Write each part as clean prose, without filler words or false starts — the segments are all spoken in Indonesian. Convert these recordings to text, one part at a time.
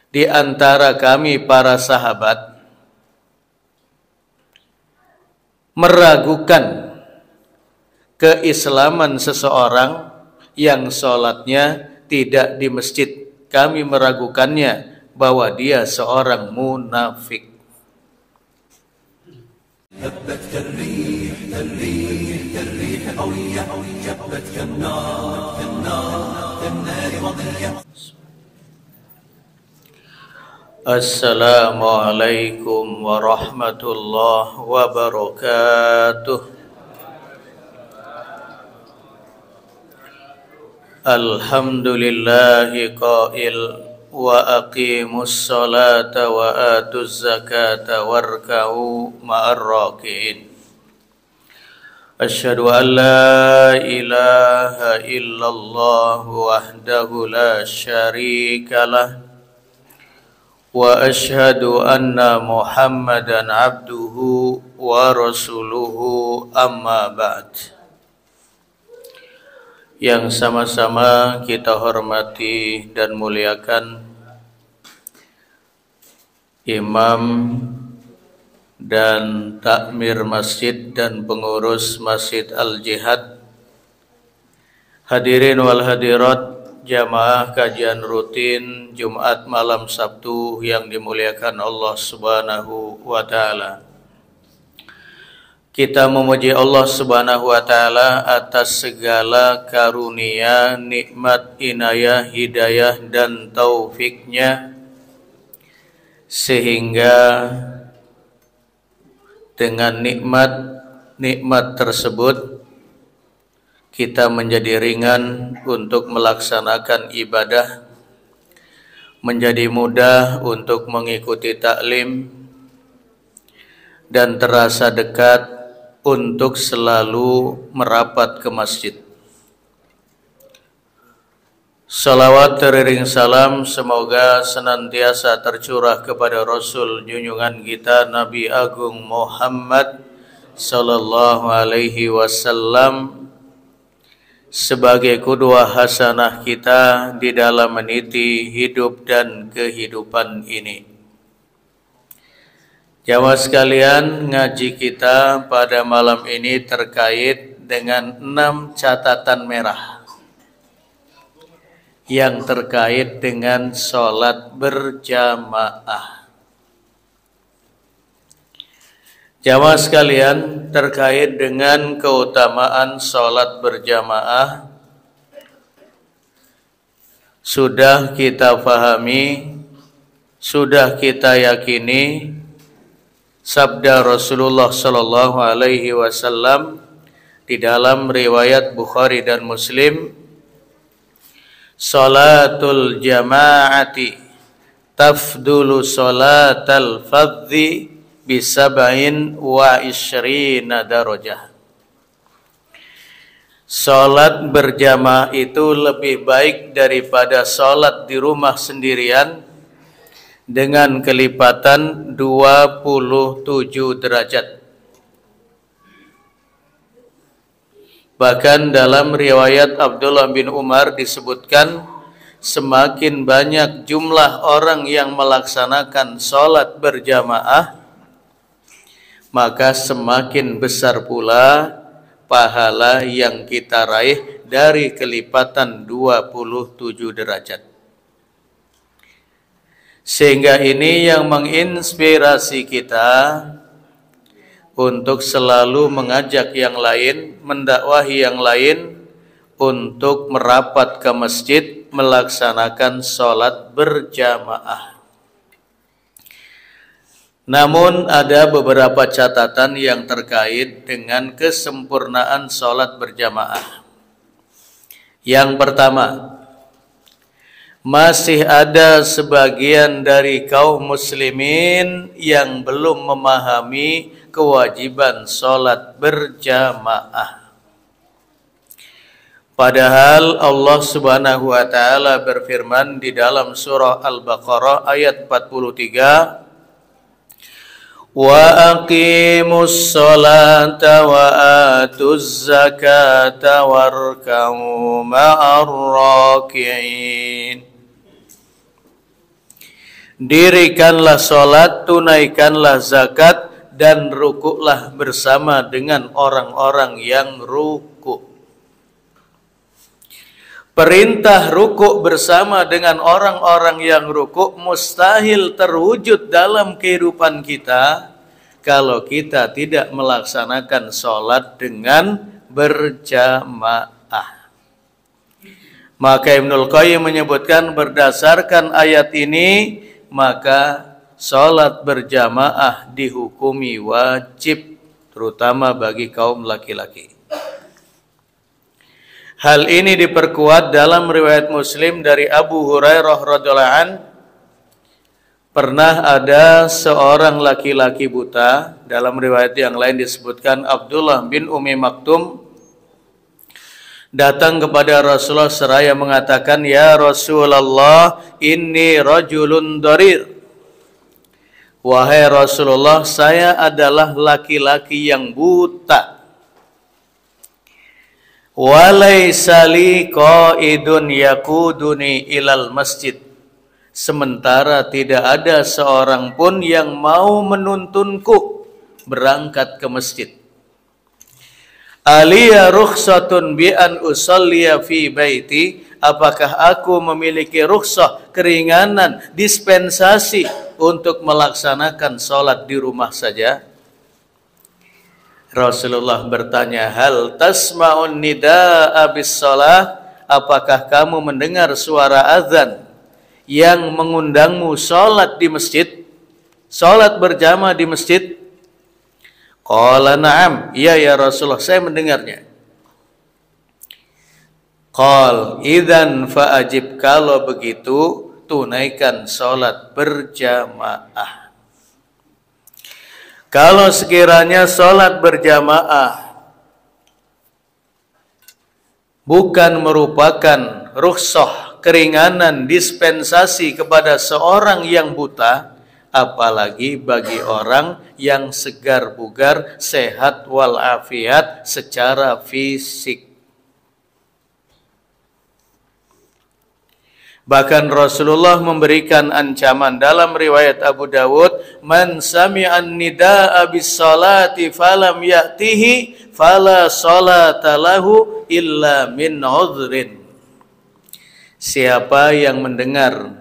di antara kami para sahabat meragukan keislaman seseorang yang sholatnya tidak di masjid. Kami meragukannya bahwa dia seorang munafik. Assalamualaikum warahmatullahi wabarakatuh. Alhamdulillahi qail wa aqimus salata wa atuz zakata warka'u ma'ar raki'in. Asyhadu an la ilaha illallah wahdahu la syarikalah wa asyhadu anna Muhammadan abduhu wa rasuluhu, amma ba'd. Yang sama-sama kita hormati dan muliakan imam dan takmir masjid dan pengurus Masjid Al-Jihad, hadirin wal hadirat, jamaah kajian rutin Jumat malam Sabtu yang dimuliakan Allah Subhanahu wa taala. Kita memuji Allah Subhanahu wa taala atas segala karunia, nikmat, inayah, hidayah dan taufiknya, sehingga dengan nikmat tersebut kita menjadi ringan untuk melaksanakan ibadah, menjadi mudah untuk mengikuti taklim, dan terasa dekat untuk selalu merapat ke masjid. Salawat teriring salam semoga senantiasa tercurah kepada Rasul junjungan kita Nabi Agung Muhammad sallallahu alaihi wasallam sebagai qudwah hasanah kita di dalam meniti hidup dan kehidupan ini. Jamaah sekalian, ngaji kita pada malam ini terkait dengan 6 catatan merah yang terkait dengan sholat berjamaah. Jamaah sekalian, terkait dengan keutamaan sholat berjamaah sudah kita fahami, sudah kita yakini sabda Rasulullah sallallahu alaihi wasallam di dalam riwayat Bukhari dan Muslim, salatul jama'ati tafdulu salatal fadhi bisab'in wa isyrina darajah. Salat berjamaah itu lebih baik daripada salat di rumah sendirian dengan kelipatan 27 derajat. Bahkan dalam riwayat Abdullah bin Umar disebutkan, semakin banyak jumlah orang yang melaksanakan salat berjamaah, maka semakin besar pula pahala yang kita raih dari kelipatan 27 derajat. Sehingga ini yang menginspirasi kita untuk selalu mengajak yang lain, mendakwahi yang lain untuk merapat ke masjid melaksanakan sholat berjamaah. Namun ada beberapa catatan yang terkait dengan kesempurnaan sholat berjamaah. Yang pertama, masih ada sebagian dari kaum muslimin yang belum memahami kewajiban sholat berjamaah. Padahal Allah Subhanahu wa taala berfirman di dalam surah Al-Baqarah ayat 43, wa aqimus sholata wa atuz zakata warka'u ma'ar raki'in. Dirikanlah sholat, tunaikanlah zakat, dan rukuklah bersama dengan orang-orang yang rukuk. Perintah rukuk bersama dengan orang-orang yang rukuk mustahil terwujud dalam kehidupan kita kalau kita tidak melaksanakan sholat dengan berjamaah. Maka Ibnul Qayyim menyebutkan berdasarkan ayat ini, maka sholat berjamaah dihukumi wajib, terutama bagi kaum laki-laki. Hal ini diperkuat dalam riwayat Muslim dari Abu Hurairah radhiyallahu an. Pernah ada seorang laki-laki buta, dalam riwayat yang lain disebutkan Abdullah bin Umi Maktum, datang kepada Rasulullah seraya mengatakan, "Ya Rasulullah, inni rajulun darir." Wahai Rasulullah, saya adalah laki-laki yang buta. Walaysa li qaidun yaquduni ilal masjid. Sementara tidak ada seorang pun yang mau menuntunku berangkat ke masjid. Aliya rukhsatun bi an usalliya fi baiti. Apakah aku memiliki rukhsah, keringanan, dispensasi untuk melaksanakan sholat di rumah saja? Rasulullah bertanya, hal tasma'un nida'a bis shalah? Apakah kamu mendengar suara azan yang mengundangmu sholat di masjid, sholat berjamaah di masjid? Qala na'am, iya ya Rasulullah, saya mendengarnya. Qal idzan fa'ajib, kalau begitu tunaikan sholat berjamaah. Kalau sekiranya sholat berjamaah bukan merupakan rukhsah, keringanan, dispensasi kepada seorang yang buta, apalagi bagi orang yang segar bugar, sehat walafiat secara fisik. Bahkan Rasulullah memberikan ancaman dalam riwayat Abu Dawud, man sami'an nida'a bis salati falam ya'tihi fala salata lahu illa min udhrin. Siapa yang mendengar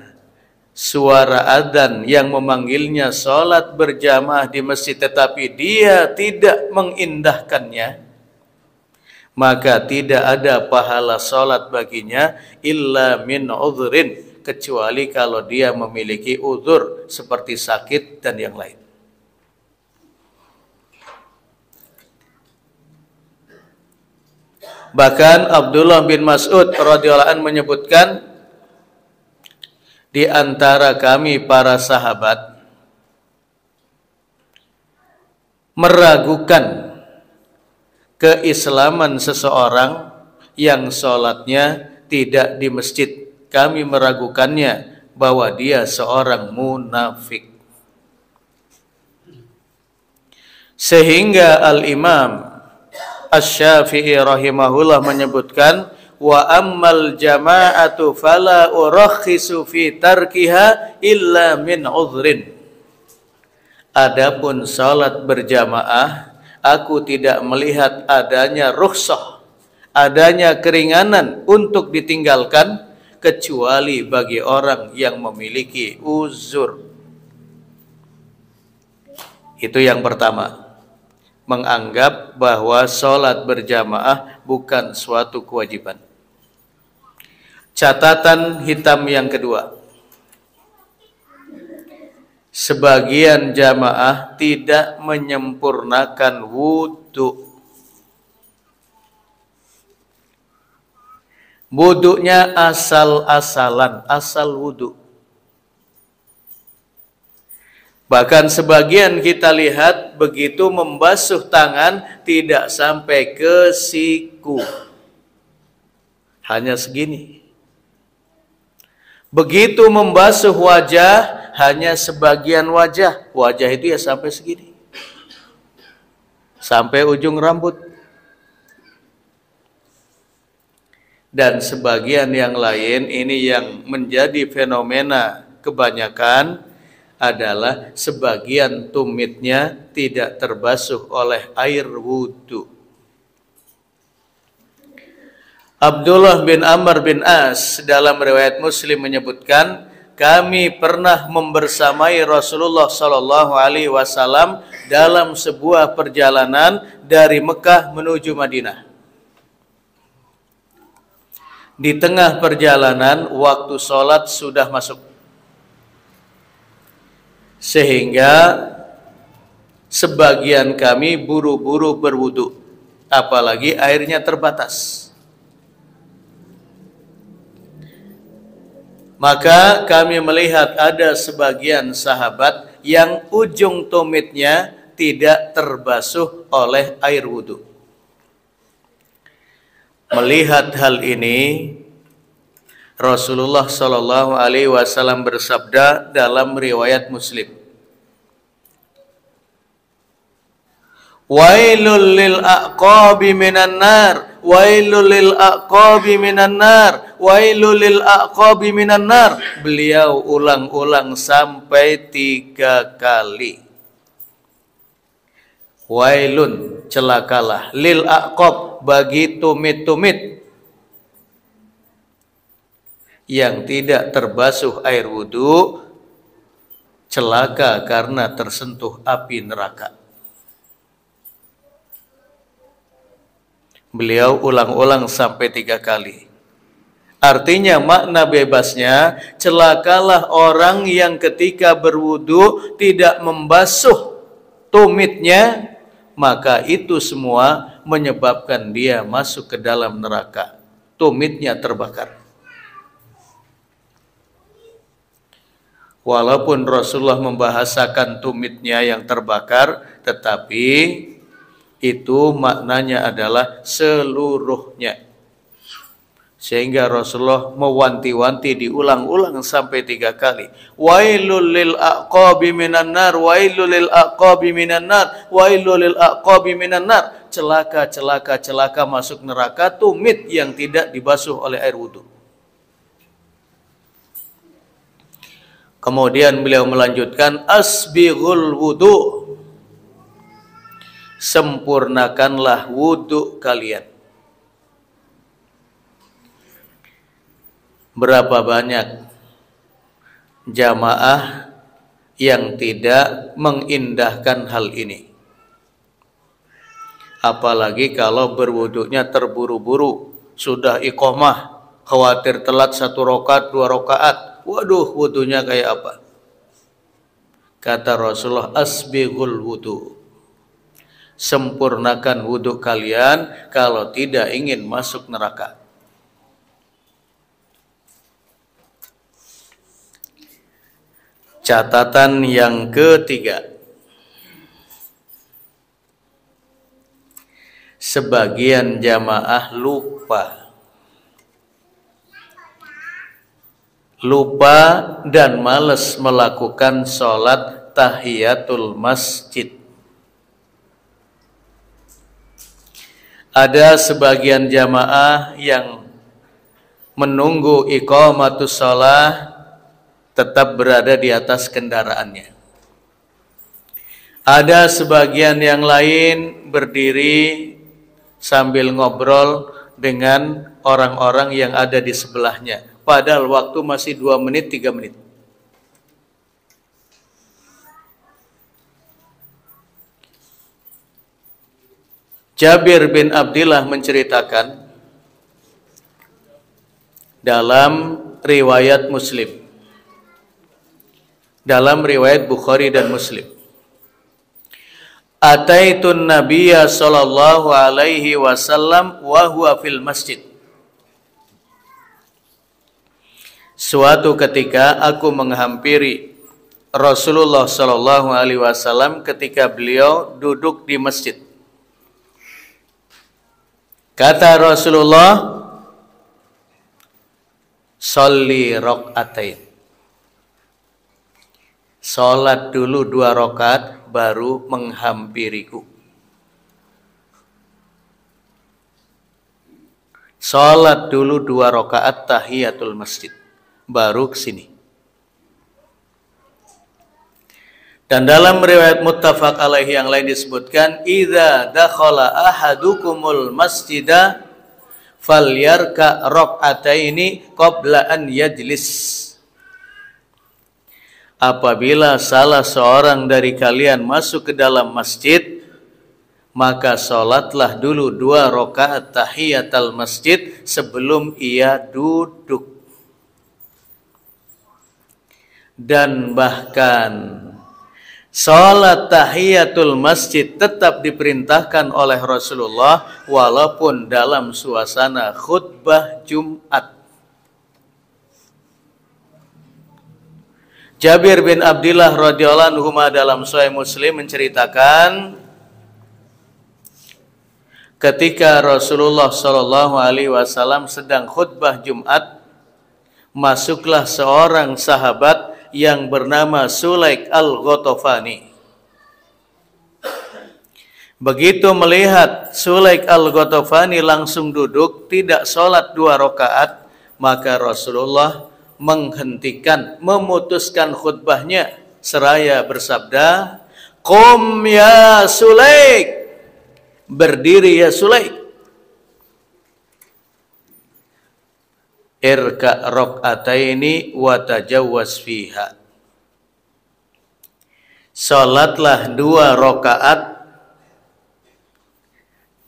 suara adzan yang memanggilnya sholat berjamaah di masjid tetapi dia tidak mengindahkannya, maka tidak ada pahala sholat baginya illa min udhrin, kecuali kalau dia memiliki udhur seperti sakit dan yang lain. Bahkan Abdullah bin Mas'ud radhiyallahu anhu menyebutkan, di antara kami para sahabat meragukan keislaman seseorang yang sholatnya tidak di masjid. Kami meragukannya bahwa dia seorang munafik. Sehingga Al-Imam Asy-Syafi'i rahimahullah menyebutkan, wa ammal jama'atu fala urakhisu fi tarkiha illa min udhrin. Adapun salat berjamaah, aku tidak melihat adanya rukhsah, adanya keringanan untuk ditinggalkan kecuali bagi orang yang memiliki uzur. Itu yang pertama, menganggap bahwa sholat berjamaah bukan suatu kewajiban. Catatan hitam yang kedua, sebagian jamaah tidak menyempurnakan wudhu. Wudhunya asal-asalan, asal wudhu. Bahkan sebagian kita lihat begitu membasuh tangan tidak sampai ke siku, hanya segini. Begitu membasuh wajah hanya sebagian wajah, wajah itu ya sampai segini, sampai ujung rambut. Dan sebagian yang lain, ini yang menjadi fenomena kebanyakan, adalah sebagian tumitnya tidak terbasuh oleh air wudhu. Abdullah bin Amr bin As dalam riwayat Muslim menyebutkan, kami pernah membersamai Rasulullah Shallallahu Alaihi Wasallam dalam sebuah perjalanan dari Mekah menuju Madinah. Di tengah perjalanan waktu sholat sudah masuk, sehingga sebagian kami buru-buru berwudu, apalagi airnya terbatas. Maka kami melihat ada sebagian sahabat yang ujung tumitnya tidak terbasuh oleh air wudu. Melihat hal ini, Rasulullah Shallallahu Alaihi Wasallam bersabda dalam riwayat Muslim, wailul lil aqabi minan nar, wailul lil aqabi minan nar, wailul lil aqabi minan nar. Beliau ulang-ulang sampai 3 kali. Wailun, celakalah, lil aqab, bagi tumit-tumit yang tidak terbasuh air wudu, celaka karena tersentuh api neraka. Beliau ulang-ulang sampai 3 kali. Artinya makna bebasnya, celakalah orang yang ketika berwudu tidak membasuh tumitnya, maka itu semua menyebabkan dia masuk ke dalam neraka. Tumitnya terbakar. Walaupun Rasulullah membahasakan tumitnya yang terbakar, tetapi itu maknanya adalah seluruhnya. Sehingga Rasulullah mewanti-wanti diulang-ulang sampai 3 kali. Wailul lil aqabi minan nar, wailul lil aqabi minan nar, wailul lil aqabi minan nar. Celaka, celaka, celaka masuk neraka tumit yang tidak dibasuh oleh air wudu. Kemudian beliau melanjutkan, asbighul wudu, sempurnakanlah wudu kalian. Berapa banyak jamaah yang tidak mengindahkan hal ini, apalagi kalau berwudunya terburu-buru, sudah iqomah, khawatir telat 1 rakaat 2 rakaat, waduh wudunya kayak apa. Kata Rasulullah, asbighul wudu, sempurnakan wudu kalian kalau tidak ingin masuk neraka. Catatan yang ketiga, sebagian jamaah lupa dan malas melakukan sholat tahiyatul masjid. Ada sebagian jamaah yang menunggu iqamatus shalah tetap berada di atas kendaraannya. Ada sebagian yang lain berdiri sambil ngobrol dengan orang-orang yang ada di sebelahnya, padahal waktu masih 2 menit 3 menit. Jabir bin Abdillah menceritakan dalam riwayat Muslim, dalam riwayat Bukhari dan Muslim, ataitun nabiyya sallallahu alaihi wasallam wa huwa fil masjid. Suatu ketika aku menghampiri Rasulullah sallallahu alaihi wasallam ketika beliau duduk di masjid. Kata Rasulullah, sholli rakaatain, sholat dulu 2 rakaat baru menghampiriku. Sholat dulu 2 rakaat tahiyatul masjid baru kesini. Dan dalam riwayat muttafaq alaihi yang lain disebutkan, idza dakhala ahadukumul masjida falyarka rak'ataini qabla an yajlis. Apabila salah seorang dari kalian masuk ke dalam masjid, maka sholatlah dulu 2 rakaat tahiyatul masjid sebelum ia duduk. Dan bahkan sholat tahiyatul masjid tetap diperintahkan oleh Rasulullah walaupun dalam suasana khutbah Jumat. Jabir bin Abdullah radhiyallahu anhu dalam Sahih Muslim menceritakan, ketika Rasulullah Shallallahu Alaihi Wasallam sedang khutbah Jumat, masuklah seorang sahabat yang bernama Sulaik al-Ghatafani. Begitu melihat Sulaik al-Ghatafani langsung duduk, tidak sholat 2 rakaat, maka Rasulullah menghentikan, memutuskan khutbahnya seraya bersabda, "Qum ya Sulaik." Berdiri ya Sulaik. Irka rak'ataini wa tajawwaz fiha. Salatlah 2 rakaat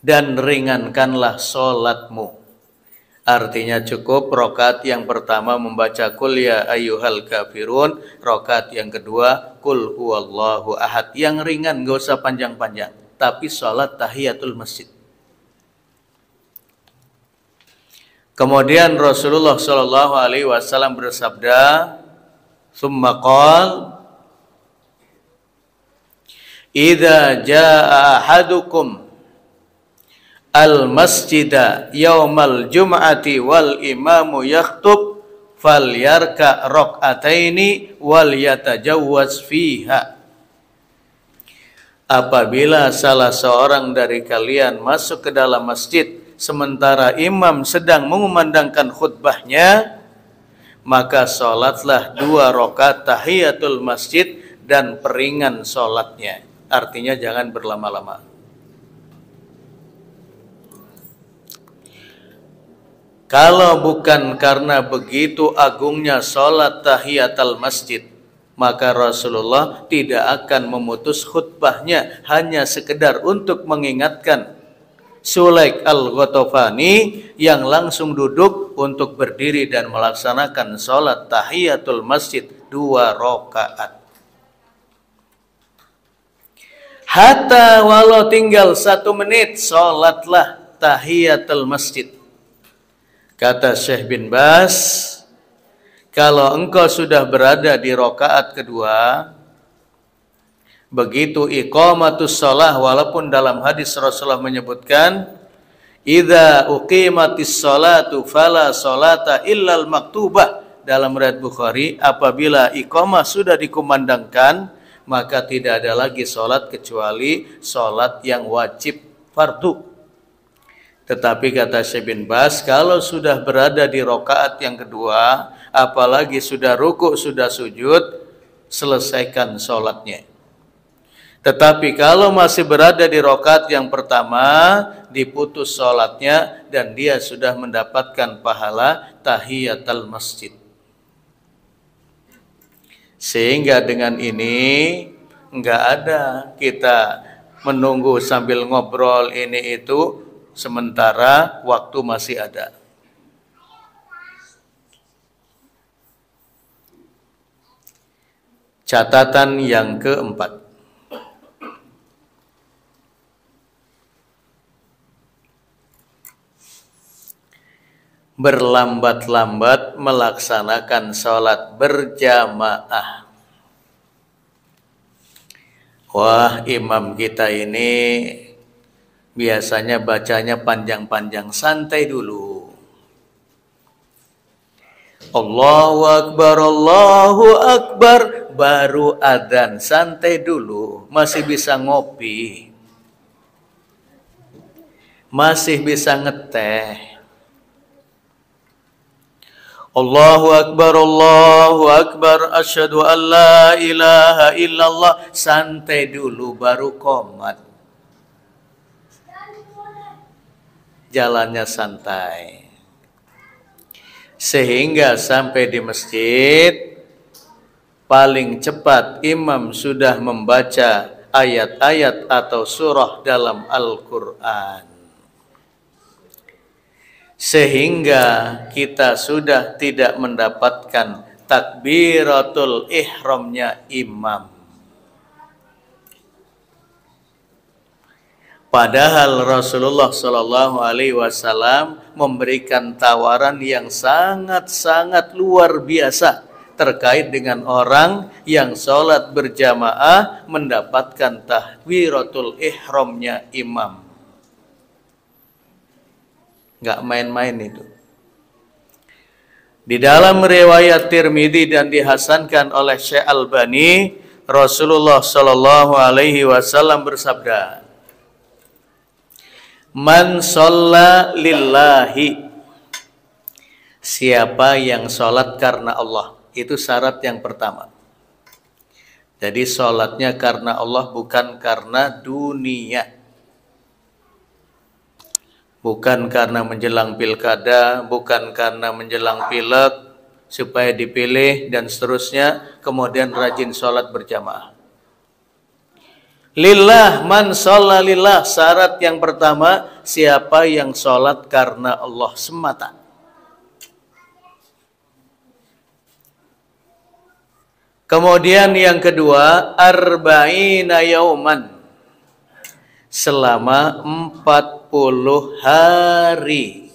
dan ringankanlah salatmu. Artinya cukup rakaat yang pertama membaca qul ya ayyuhal kafirun, rakaat yang kedua qul huwallahu ahad. Yang ringan, gak usah panjang-panjang, tapi salat tahiyatul masjid. Kemudian Rasulullah Shallallahu Alaihi Wasallam bersabda, "Tsumma qala, idza jaa ahadukum al-masjida yaumal jum'ati wal imamu yakhtub falyarka rak'ataini wal yatajawwaz fiha." Apabila salah seorang dari kalian masuk ke dalam masjid sementara imam sedang mengumandangkan khutbahnya, maka sholatlah 2 rakaat tahiyatul masjid dan peringan sholatnya. Artinya jangan berlama-lama. Kalau bukan karena begitu agungnya sholat tahiyatul masjid, maka Rasulullah tidak akan memutus khutbahnya hanya sekedar untuk mengingatkan Sulaik al-Ghatafani yang langsung duduk untuk berdiri dan melaksanakan sholat tahiyatul masjid 2 rakaat. Hatta walau tinggal 1 menit, sholatlah tahiyatul masjid. Kata Syekh bin Baz, kalau engkau sudah berada di rakaat kedua, begitu iqamatus shalah, walaupun dalam hadis Rasulullah menyebutkan idza uqimatis shalatu fala sholata illal maktubah, dalam riwayat Bukhari, apabila iqamah sudah dikumandangkan maka tidak ada lagi sholat kecuali sholat yang wajib fardu. Tetapi kata Syekh bin Baz, kalau sudah berada di rakaat yang kedua, apalagi sudah ruku, sudah sujud, selesaikan sholatnya. Tetapi kalau masih berada di rakaat yang pertama, diputus sholatnya dan dia sudah mendapatkan pahala tahiyatul masjid. Sehingga dengan ini enggak ada kita menunggu sambil ngobrol ini itu sementara waktu masih ada. Catatan yang keempat, berlambat-lambat melaksanakan sholat berjamaah. Wah, imam kita ini biasanya bacanya panjang-panjang, santai dulu. Allahu Akbar, baru adzan, santai dulu, masih bisa ngopi, masih bisa ngeteh. Allahu Akbar, asyhadu an la ilaha illallah. Santai dulu baru qomat. Jalannya santai. Sehingga sampai di masjid, paling cepat imam sudah membaca ayat-ayat atau surah dalam Al-Quran. Sehingga kita sudah tidak mendapatkan takbiratul ihramnya imam. Padahal Rasulullah Shallallahu Alaihi Wasallam memberikan tawaran yang sangat-sangat luar biasa terkait dengan orang yang sholat berjamaah mendapatkan takbiratul ihramnya imam. Nggak main-main itu. Di dalam riwayat Tirmidzi dan dihasankan oleh Syekh Albani, Rasulullah Shallallahu Alaihi Wasallam bersabda, "Man sholla lillahi." Siapa yang sholat karena Allah. Itu syarat yang pertama. Jadi sholatnya karena Allah, bukan karena dunia. Bukan karena menjelang pilkada, bukan karena menjelang pilek supaya dipilih dan seterusnya, kemudian rajin sholat berjamaah. Lillah, man sholla lillah. Syarat yang pertama, siapa yang sholat karena Allah semata. Kemudian yang kedua, arba'ina yauman. Selama 40 hari.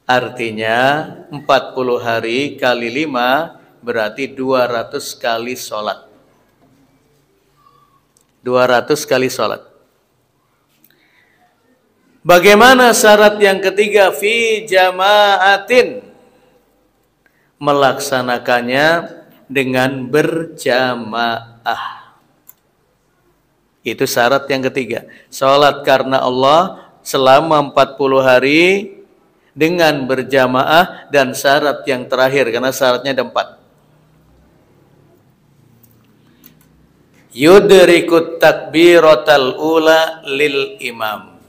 Artinya 40 hari kali 5 berarti 200 kali sholat. 200 kali sholat. Bagaimana syarat yang ketiga? Fi jama'atin. Melaksanakannya dengan berjamaah. Itu syarat yang ketiga. Sholat karena Allah selama 40 hari dengan berjamaah, dan syarat yang terakhir, karena syaratnya ada 4. Yudrikut takbiratal ula lil imam.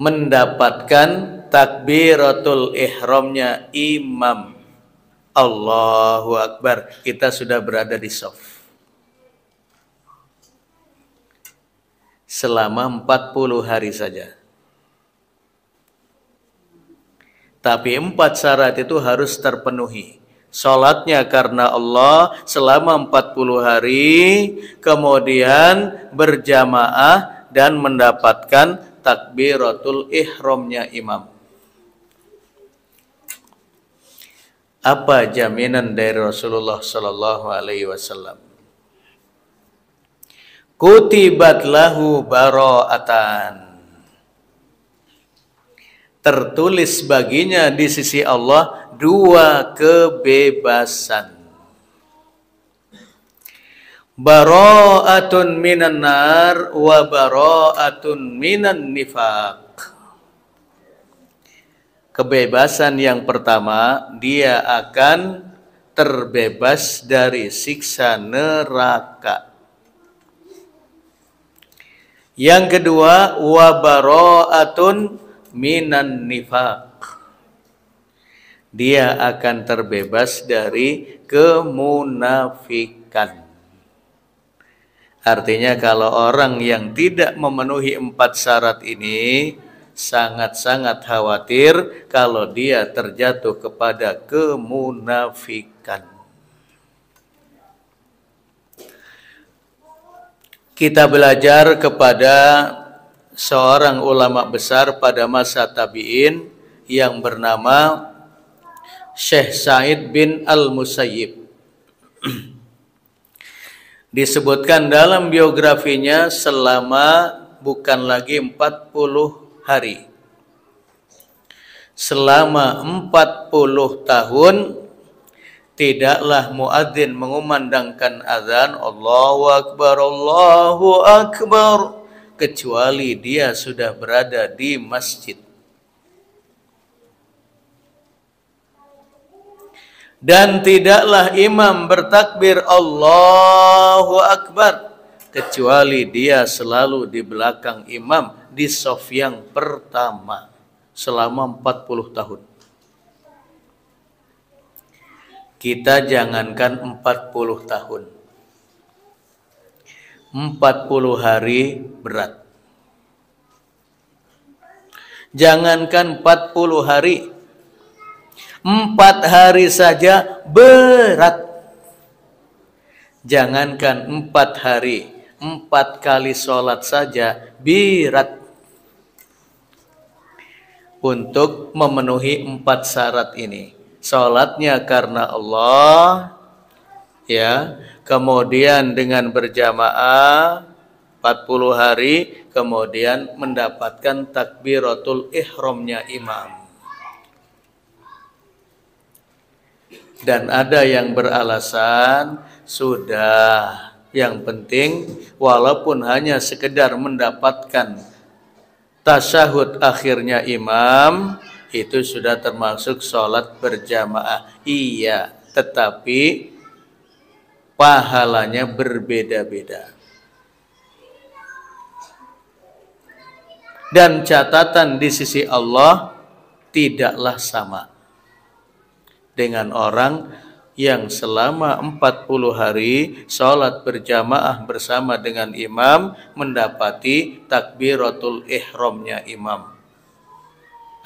Mendapatkan takbiratul ihramnya imam. Allahu Akbar. Kita sudah berada di shaf. Selama 40 hari saja. Tapi 4 syarat itu harus terpenuhi. Sholatnya karena Allah selama 40 hari, kemudian berjamaah dan mendapatkan takbiratul ihramnya imam. Apa jaminan dari Rasulullah Sallallahu Alaihi Wasallam? Kutibat lahu bara'atan. Tertulis baginya di sisi Allah 2 kebebasan. Bara'atun minan nar wa bara'atun minan nifaq. Kebebasan yang pertama, dia akan terbebas dari siksa neraka. Yang kedua, wa bara'atun minan nifaq. Dia akan terbebas dari kemunafikan. Artinya kalau orang yang tidak memenuhi 4 syarat ini, sangat-sangat khawatir kalau dia terjatuh kepada kemunafikan. Kita belajar kepada seorang ulama besar pada masa tabi'in yang bernama Syekh Sa'id bin Al-Musayyib. Disebutkan dalam biografinya selama bukan lagi 40 hari. Selama 40 tahun tidaklah muadzin mengumandangkan azan Allahu Akbar kecuali dia sudah berada di masjid. Dan tidaklah imam bertakbir Allahu Akbar kecuali dia selalu di belakang imam di shaf yang pertama selama 40 tahun. Kita jangankan 40 tahun, 40 hari berat. Jangankan 40 hari, 4 hari saja berat. Jangankan 4 hari, 4 kali sholat saja berat. Untuk memenuhi 4 syarat ini, sholatnya karena Allah, ya, kemudian dengan berjamaah 40 hari, kemudian mendapatkan takbiratul ihramnya imam. Dan ada yang beralasan sudah, yang penting walaupun hanya sekedar mendapatkan tasyahud akhirnya imam, itu sudah termasuk sholat berjamaah. Iya, tetapi pahalanya berbeda-beda. Dan catatan di sisi Allah tidaklah sama dengan orang yang selama 40 hari sholat berjamaah bersama dengan imam mendapati takbiratul ihramnya imam.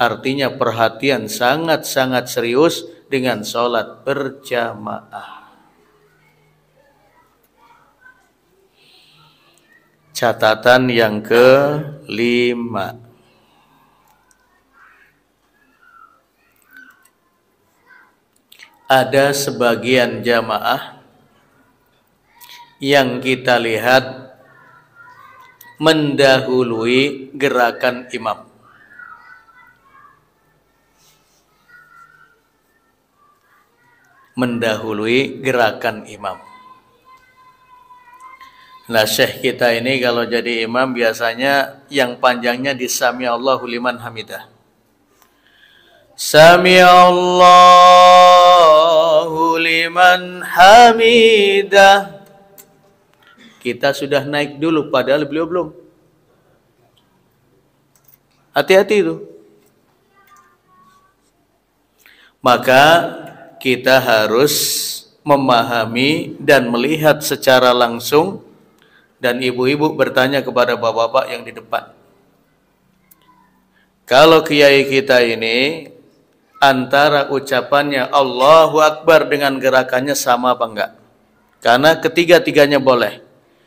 Artinya perhatian sangat-sangat serius dengan sholat berjamaah. Catatan yang kelima, ada sebagian jamaah yang kita lihat mendahului gerakan imam. Mendahului gerakan imam. Nah, syekh kita ini kalau jadi imam biasanya yang panjangnya di Sami Allahu liman hamidah. Sami Allahu liman hamidah. Kita sudah naik dulu padahal beliau belum. Hati-hati itu. Maka kita harus memahami dan melihat secara langsung. Dan ibu-ibu bertanya kepada bapak-bapak yang di depan. Kalau kiai kita ini antara ucapannya Allahu Akbar dengan gerakannya sama apa enggak? Karena ketiga-tiganya boleh.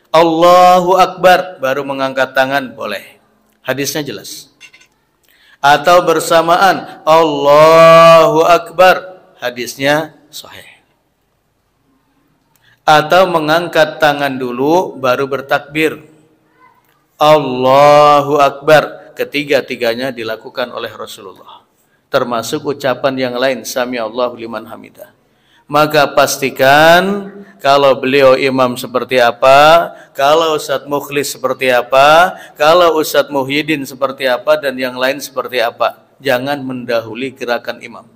Allahu Akbar baru mengangkat tangan boleh. Hadisnya jelas. Atau bersamaan Allahu Akbar, hadisnya sahih. Atau mengangkat tangan dulu baru bertakbir Allahu Akbar, ketiga-tiganya dilakukan oleh Rasulullah, termasuk ucapan yang lain Sami Allahu liman hamidah. Maka pastikan kalau beliau imam seperti apa, kalau Ustadz Mukhlis seperti apa, kalau Ustadz Muhyiddin seperti apa, dan yang lain seperti apa. Jangan mendahului gerakan imam.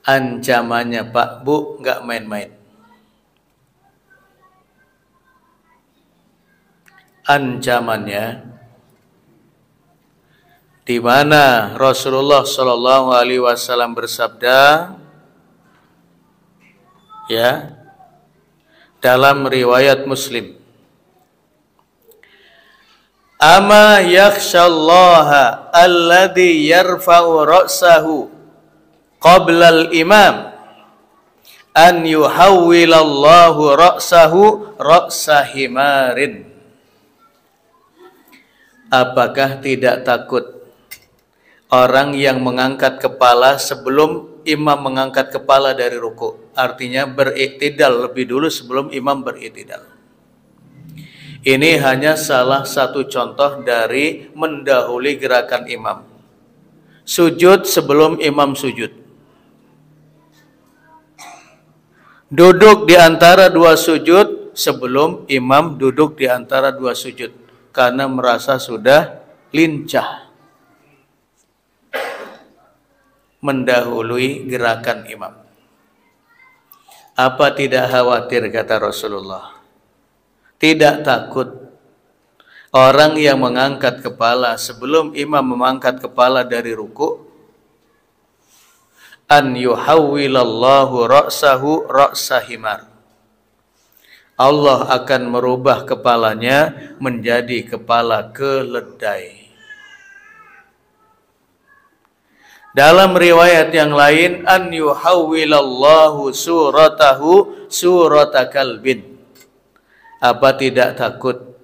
Ancamannya Pak Bu nggak main-main. Ancamannya di mana Rasulullah Shallallahu Alaihi Wasallam bersabda, ya, dalam riwayat Muslim, ama yakhshallaha alladhi yarfa'u ra'sahu qablal imam an yuhawwilallahu ra'sahu ra'sa himarin. Apakah tidak takut orang yang mengangkat kepala sebelum imam mengangkat kepala dari ruku? Artinya beriktidal lebih dulu sebelum imam beriktidal. Ini hanya salah satu contoh dari mendahului gerakan imam. Sujud sebelum imam sujud. Duduk di antara dua sujud sebelum imam duduk di antara dua sujud karena merasa sudah lincah. mendahului gerakan imam. Apa tidak khawatir, kata Rasulullah, tidak takut orang yang mengangkat kepala sebelum imam mengangkat kepala dari ruku, an yuhawwilallahu ra'sahu ra'sa himar, Allah akan merubah kepalanya menjadi kepala keledai. Dalam riwayat yang lain, an yuhawwilallahu suratahu surata kalbin. Apa tidak takut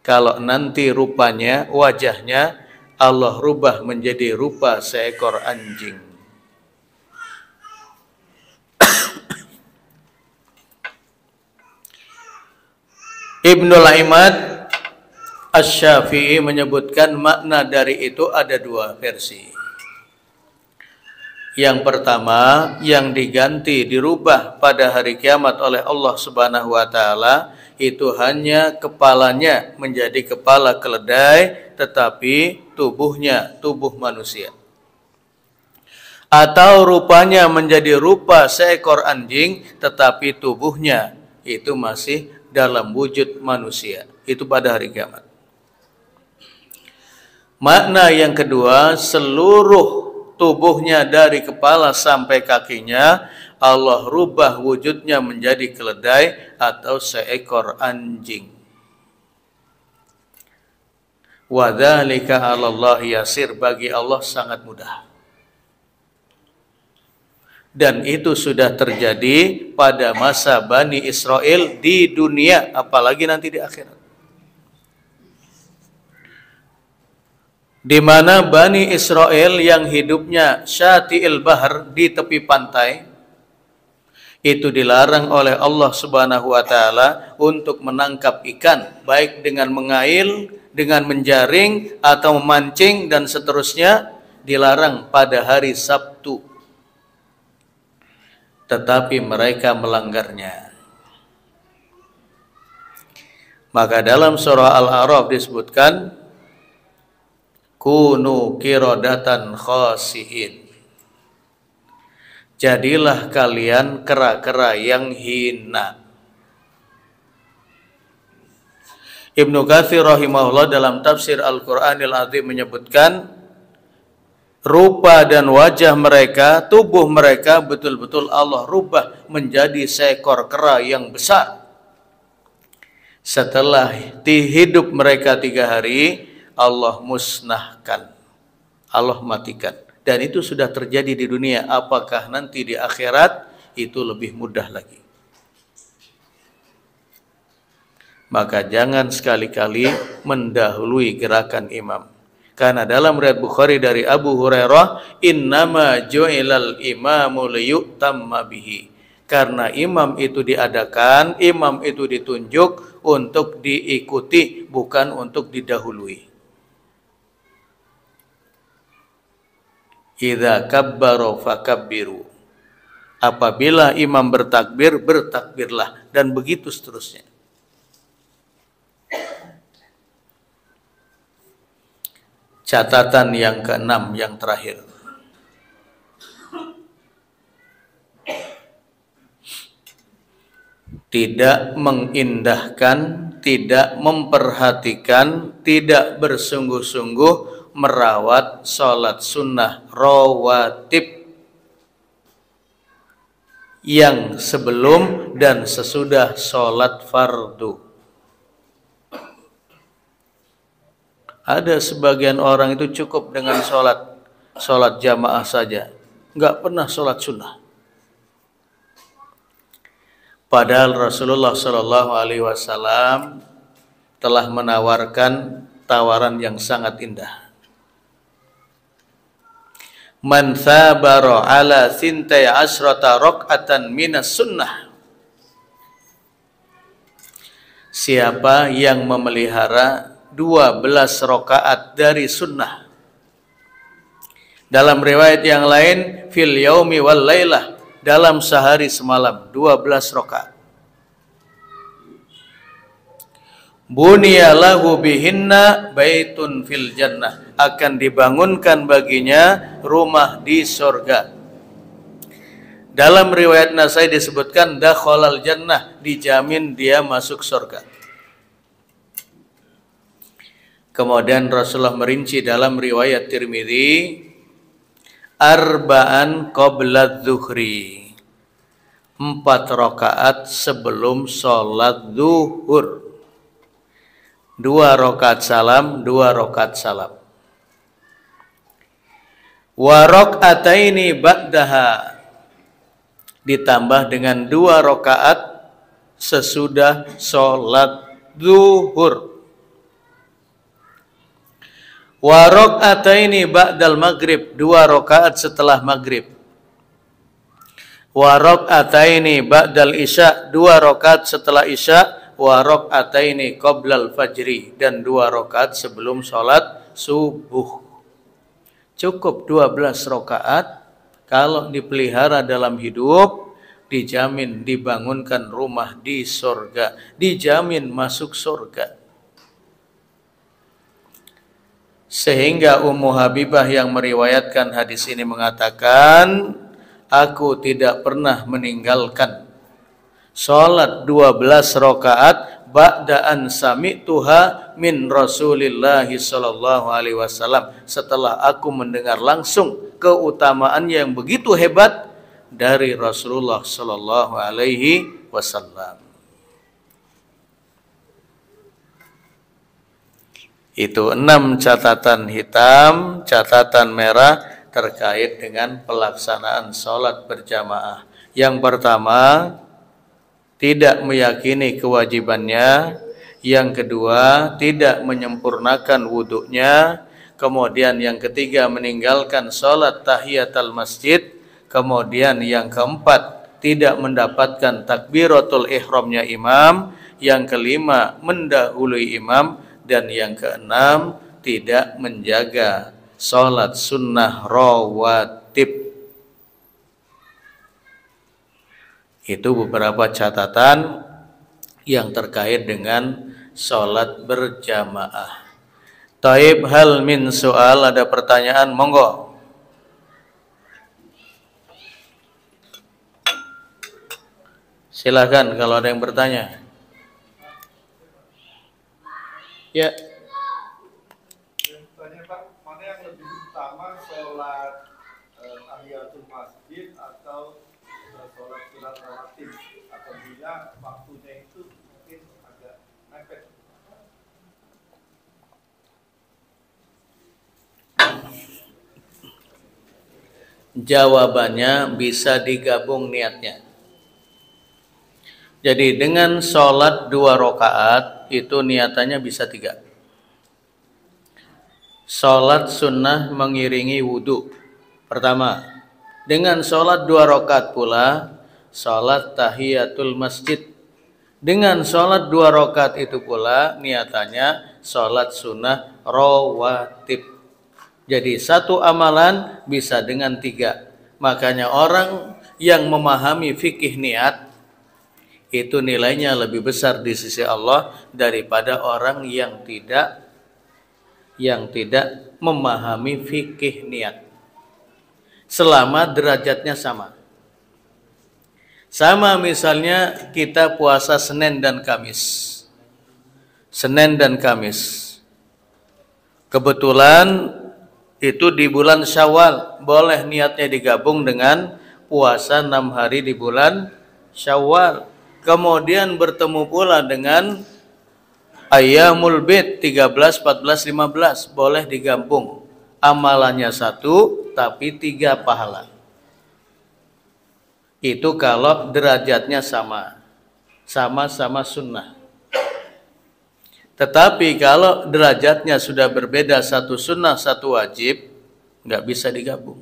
kalau nanti rupanya, wajahnya Allah rubah menjadi rupa seekor anjing? Ibnul Imad Asy-Syafi'i menyebutkan makna dari itu ada dua versi. Yang pertama, yang diganti, dirubah pada hari kiamat oleh Allah Subhanahu wa taala itu hanya kepalanya menjadi kepala keledai, tetapi tubuhnya tubuh manusia. Atau rupanya menjadi rupa seekor anjing, tetapi tubuhnya itu masih dalam wujud manusia. Itu pada hari kiamat. Makna yang kedua, seluruh tubuhnya dari kepala sampai kakinya Allah rubah wujudnya menjadi keledai atau seekor anjing. Wa dzalika 'alallahi yasir, bagi Allah sangat mudah. Dan itu sudah terjadi pada masa Bani Israel di dunia, apalagi nanti di akhirat. Di mana Bani Israel yang hidupnya syati'il bahar, di tepi pantai, itu dilarang oleh Allah Subhanahu wa taala untuk menangkap ikan, baik dengan mengail, dengan menjaring atau memancing dan seterusnya, dilarang pada hari Sabtu. Tetapi mereka melanggarnya. Maka dalam surah Al-A'raf disebutkan, kunu qiradatan khasi'in, jadilah kalian kera-kera yang hina. Ibnu Katsir rahimahullah dalam tafsir Al-Qur'anil Azim menyebutkan, rupa dan wajah mereka, tubuh mereka betul-betul Allah rubah menjadi seekor kera yang besar. Setelah hidup mereka 3 hari, Allah musnahkan, Allah matikan. Dan itu sudah terjadi di dunia. Apakah nanti di akhirat itu lebih mudah lagi? Maka jangan sekali-kali mendahului gerakan imam. Karena dalam riwayat Bukhari dari Abu Hurairah, innama ju'ilal imamu liyutamma bihi. Karena imam itu diadakan, imam itu ditunjuk untuk diikuti, bukan untuk didahului. Idza kabbaru fakabbiru. Apabila imam bertakbir, bertakbirlah, dan begitu seterusnya. Catatan yang ke-6 yang terakhir. Tidak mengindahkan, tidak memperhatikan, tidak bersungguh-sungguh merawat sholat sunnah rawatib yang sebelum dan sesudah sholat fardu. Ada sebagian orang itu cukup dengan sholat jamaah saja, nggak pernah sholat sunnah. Padahal Rasulullah SAW telah menawarkan tawaran yang sangat indah. Man thabara ala sintai asrata rok'atan minas sunnah. Siapa yang memelihara 12 rakaat dari sunnah. Dalam riwayat yang lain, fil yaumi wal lailah, dalam sehari semalam 12 rakaat. Bunyalahu bihinna baitun fil jannah, akan dibangunkan baginya rumah di surga. Dalam riwayat Nasai disebutkan dakhalal jannah, dijamin dia masuk surga. Kemudian Rasulullah merinci dalam riwayat Tirmidzi, arba'an qabla dzuhri, 4 rakaat sebelum sholat zuhur, 2 rakaat salam, 2 rakaat salam. Wa raka'ataini ba'daha, ditambah dengan 2 rakaat sesudah sholat zuhur. Wa raka'ataini ba'dal maghrib, 2 rakaat setelah maghrib. Wa raka'ataini ba'dal isya, 2 rakaat setelah isya. Wa raka'ataini qoblal fajri, dan 2 rakaat sebelum sholat subuh. Cukup 12 rakaat, kalau dipelihara dalam hidup, dijamin dibangunkan rumah di surga, dijamin masuk surga. Sehingga Ummu Habibah yang meriwayatkan hadis ini mengatakan, aku tidak pernah meninggalkan sholat 12 rakaat ba'da'an sami'tuha min Rasulillahi sallallahu alaihi wasallam, setelah aku mendengar langsung keutamaan yang begitu hebat dari Rasulullah sallallahu alaihi wasallam. Itu 6 catatan hitam, catatan merah terkait dengan pelaksanaan sholat berjamaah. Yang pertama, tidak meyakini kewajibannya. Yang kedua, tidak menyempurnakan wudhunya. Kemudian yang ketiga, meninggalkan sholat tahiyatul masjid. Kemudian yang keempat, tidak mendapatkan takbiratul ihramnya imam. Yang kelima, mendahului imam. Dan yang keenam, tidak menjaga sholat sunnah rawatib. Itu beberapa catatan yang terkait dengan sholat berjamaah. Taib, hal min soal, ada pertanyaan? Monggo. Silakan kalau ada yang bertanya. Ya. Tanya Pak, mana yang lebih utama, sholat tahiyatul masjid atau sholat sunat rawatib? Apabila waktunya itu mungkin agak mepet. Jawabannya bisa digabung niatnya. Jadi dengan sholat 2 rakaat itu niatannya bisa 3. Sholat sunnah mengiringi wudhu. Pertama, dengan sholat 2 rakaat pula sholat tahiyatul masjid. Dengan sholat 2 rakaat itu pula niatannya sholat sunnah rawatib. Jadi satu amalan bisa dengan 3. Makanya orang yang memahami fikih niat itu nilainya lebih besar di sisi Allah daripada orang yang tidak memahami fikih niat. Selama derajatnya sama. Sama misalnya kita puasa Senin dan Kamis. Senin dan Kamis. Kebetulan itu di bulan Syawal, boleh niatnya digabung dengan puasa 6 hari di bulan Syawal. Kemudian bertemu pula dengan Ayyamul Bid 13, 14, 15, boleh digabung. Amalannya 1 tapi 3 pahala. Itu kalau derajatnya sama. Sama-sama sunnah. Tetapi kalau derajatnya sudah berbeda, 1 sunnah, 1 wajib, nggak bisa digabung.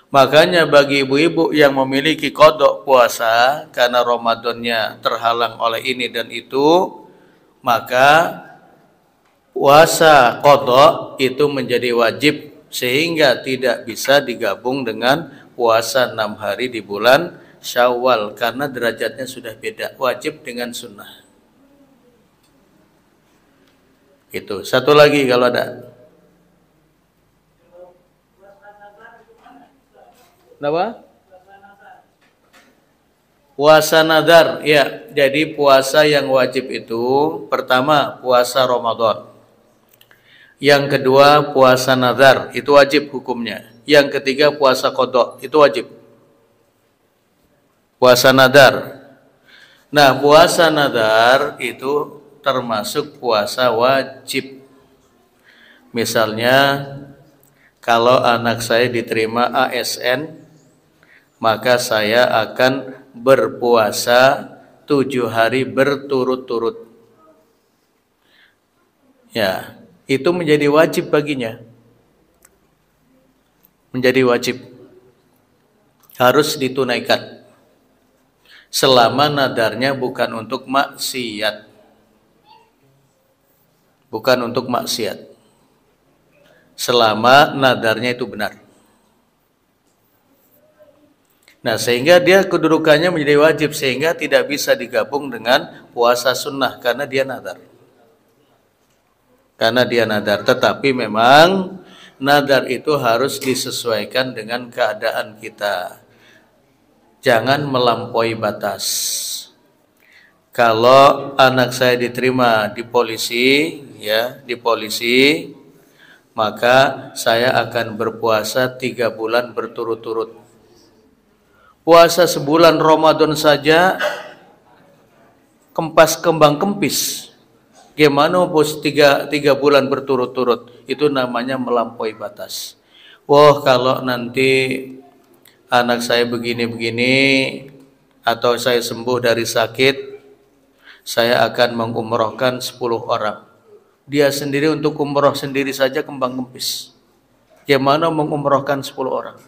Makanya bagi ibu-ibu yang memiliki qadha puasa karena Ramadannya terhalang oleh ini dan itu, maka puasa qadha itu menjadi wajib sehingga tidak bisa digabung dengan puasa 6 hari di bulan Syawal karena derajatnya sudah beda, wajib dengan sunnah. Itu. Satu lagi kalau ada. Kenapa? Puasa nadar, ya. Jadi puasa yang wajib itu pertama puasa Ramadan. Yang kedua puasa nadar, itu wajib hukumnya. Yang ketiga puasa qada, itu wajib. Puasa nadar. Nah, puasa nadar itu termasuk puasa wajib. Misalnya kalau anak saya diterima ASN, maka saya akan berpuasa 7 hari berturut-turut. Ya, itu menjadi wajib baginya. Menjadi wajib. Harus ditunaikan. Selama nadarnya bukan untuk maksiat. Bukan untuk maksiat. Selama nadarnya itu benar. Nah, sehingga dia kedudukannya menjadi wajib, sehingga tidak bisa digabung dengan puasa sunnah karena dia nadar. Karena dia nadar, tetapi memang nadar itu harus disesuaikan dengan keadaan kita. Jangan melampaui batas. Kalau anak saya diterima di polisi, ya, di polisi, maka saya akan berpuasa 3 bulan berturut-turut. Puasa sebulan Ramadan saja kempas kembang kempis. Gimana bos 3 bulan berturut-turut? Itu namanya melampaui batas. Wah, kalau nanti anak saya begini-begini atau saya sembuh dari sakit, saya akan mengumrohkan 10 orang. Dia sendiri untuk umroh sendiri saja kembang kempis. Gimana mengumrohkan 10 orang?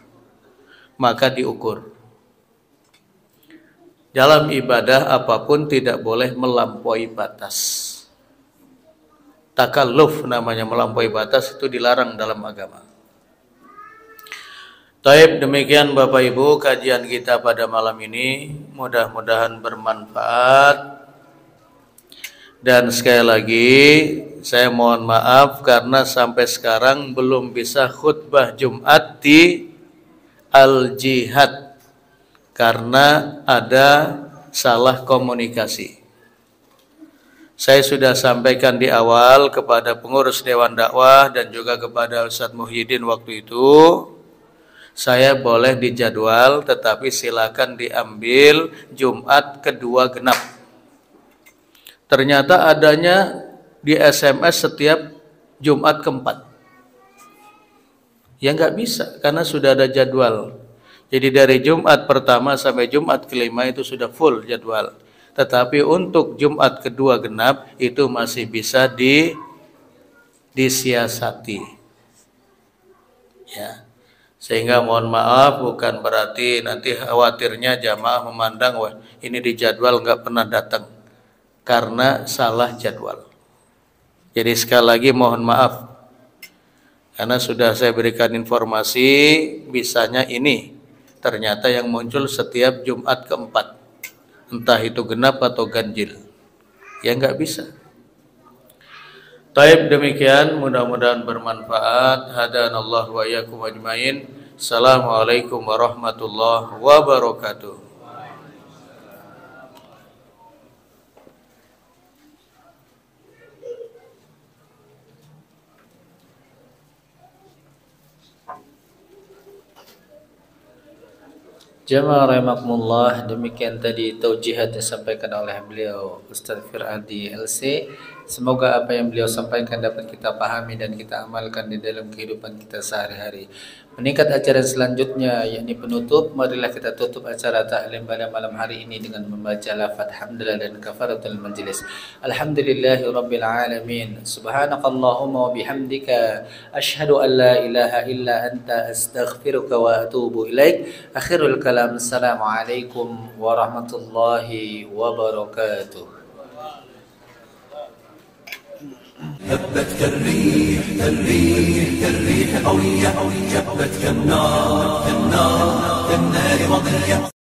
Maka diukur. Dalam ibadah apapun tidak boleh melampaui batas. Takalluf namanya, melampaui batas itu dilarang dalam agama. Taib, demikian Bapak Ibu kajian kita pada malam ini. Mudah-mudahan bermanfaat. Dan sekali lagi saya mohon maaf karena sampai sekarang belum bisa khutbah Jumat di Al-Jihad. Karena ada salah komunikasi. Saya sudah sampaikan di awal kepada pengurus Dewan Dakwah dan juga kepada Ustadz Muhyiddin waktu itu, saya boleh dijadwal, tetapi silakan diambil Jumat kedua genap. Ternyata adanya di SMS setiap Jumat keempat. Ya nggak bisa, karena sudah ada jadwal. Jadi dari Jumat pertama sampai Jumat kelima itu sudah full jadwal. Tetapi untuk Jumat kedua genap itu masih bisa disiasati. Ya. Sehingga mohon maaf, bukan berarti nanti khawatirnya jamaah memandang, wah ini di jadwal nggak pernah datang. Karena salah jadwal. Jadi sekali lagi mohon maaf. Karena sudah saya berikan informasi, bisanya ini. Ternyata yang muncul setiap Jumat keempat, entah itu genap atau ganjil, ya nggak bisa. Taib, demikian, mudah-mudahan bermanfaat. Hadanallahu wa iyyakum ajmain. Assalamualaikum warahmatullahi wabarakatuh. Jamaah rahimakumullah, demikian tadi taujihat yang disampaikan oleh beliau Ustaz Fir'adi LC. Semoga apa yang beliau sampaikan dapat kita pahami dan kita amalkan di dalam kehidupan kita sehari-hari. Meningkat acara selanjutnya, yakni penutup, marilah kita tutup acara ta'lim pada malam hari ini dengan membaca lafaz hamdalah dan kafaratul majlis. Alhamdulillahi rabbil alamin. Subhanakallahumma wa bihamdika asyhadu an la ilaha illa anta astaghfiruka wa atubu ilaik. Akhirul kalam, assalamualaikum warahmatullahi wabarakatuh. هبت كالريح قوية، جبت كالنار كالنار وضية.